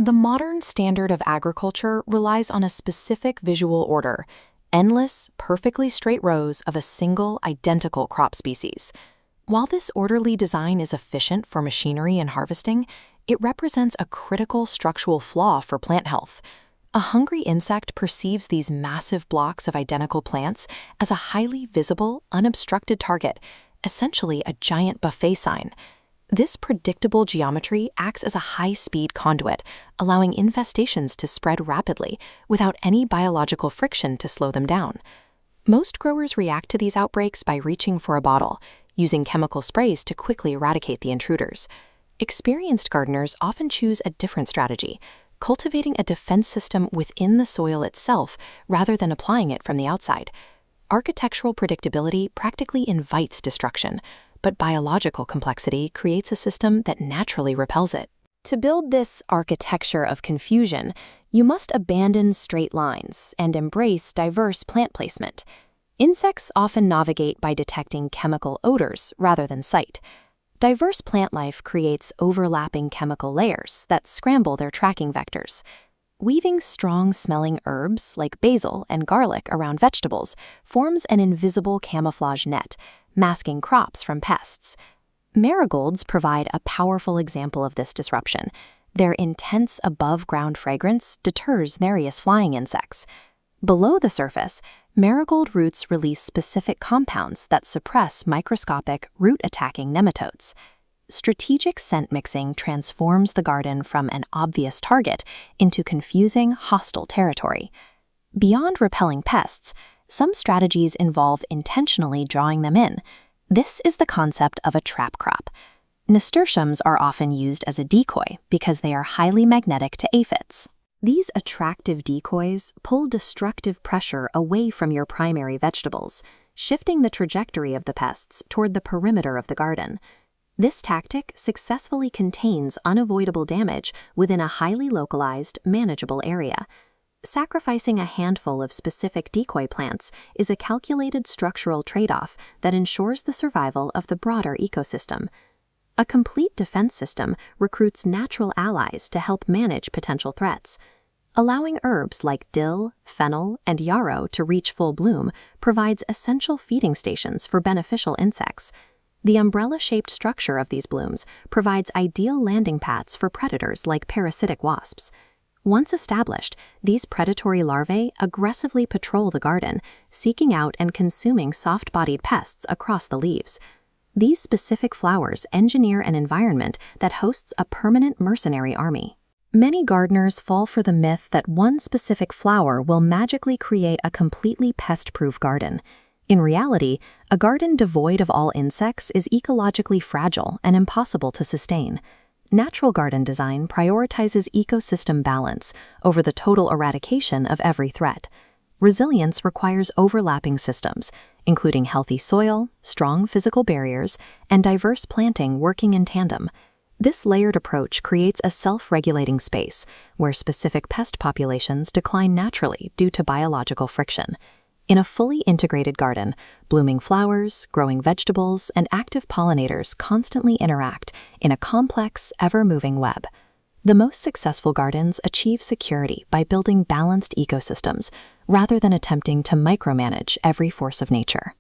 The modern standard of agriculture relies on a specific visual order, endless, perfectly straight rows of a single, identical crop species. While this orderly design is efficient for machinery and harvesting, it represents a critical structural flaw for plant health. A hungry insect perceives these massive blocks of identical plants as a highly visible, unobstructed target, essentially a giant buffet sign. This predictable geometry acts as a high-speed conduit, allowing infestations to spread rapidly without any biological friction to slow them down. Most growers react to these outbreaks by reaching for a bottle, using chemical sprays to quickly eradicate the intruders. Experienced gardeners often choose a different strategy, cultivating a defense system within the soil itself rather than applying it from the outside. Architectural predictability practically invites destruction, but biological complexity creates a system that naturally repels it. To build this architecture of confusion, you must abandon straight lines and embrace diverse plant placement. Insects often navigate by detecting chemical odors rather than sight. Diverse plant life creates overlapping chemical layers that scramble their tracking vectors. Weaving strong-smelling herbs like basil and garlic around vegetables forms an invisible camouflage net, masking crops from pests. Marigolds provide a powerful example of this disruption. Their intense above-ground fragrance deters various flying insects. Below the surface, marigold roots release specific compounds that suppress microscopic, root-attacking nematodes. Strategic scent mixing transforms the garden from an obvious target into confusing, hostile territory. Beyond repelling pests, some strategies involve intentionally drawing them in. This is the concept of a trap crop. Nasturtiums are often used as a decoy because they are highly magnetic to aphids. These attractive decoys pull destructive pressure away from your primary vegetables, shifting the trajectory of the pests toward the perimeter of the garden. This tactic successfully contains unavoidable damage within a highly localized, manageable area. Sacrificing a handful of specific decoy plants is a calculated structural trade-off that ensures the survival of the broader ecosystem. A complete defense system recruits natural allies to help manage potential threats. Allowing herbs like dill, fennel, and yarrow to reach full bloom provides essential feeding stations for beneficial insects. The umbrella-shaped structure of these blooms provides ideal landing pads for predators like parasitic wasps. Once established, these predatory larvae aggressively patrol the garden, seeking out and consuming soft-bodied pests across the leaves. These specific flowers engineer an environment that hosts a permanent mercenary army. Many gardeners fall for the myth that one specific flower will magically create a completely pest-proof garden. In reality, a garden devoid of all insects is ecologically fragile and impossible to sustain. Natural garden design prioritizes ecosystem balance over the total eradication of every threat. Resilience requires overlapping systems, including healthy soil, strong physical barriers, and diverse planting working in tandem. This layered approach creates a self-regulating space where specific pest populations decline naturally due to biological friction. In a fully integrated garden, blooming flowers, growing vegetables, and active pollinators constantly interact in a complex, ever-moving web. The most successful gardens achieve security by building balanced ecosystems rather than attempting to micromanage every force of nature.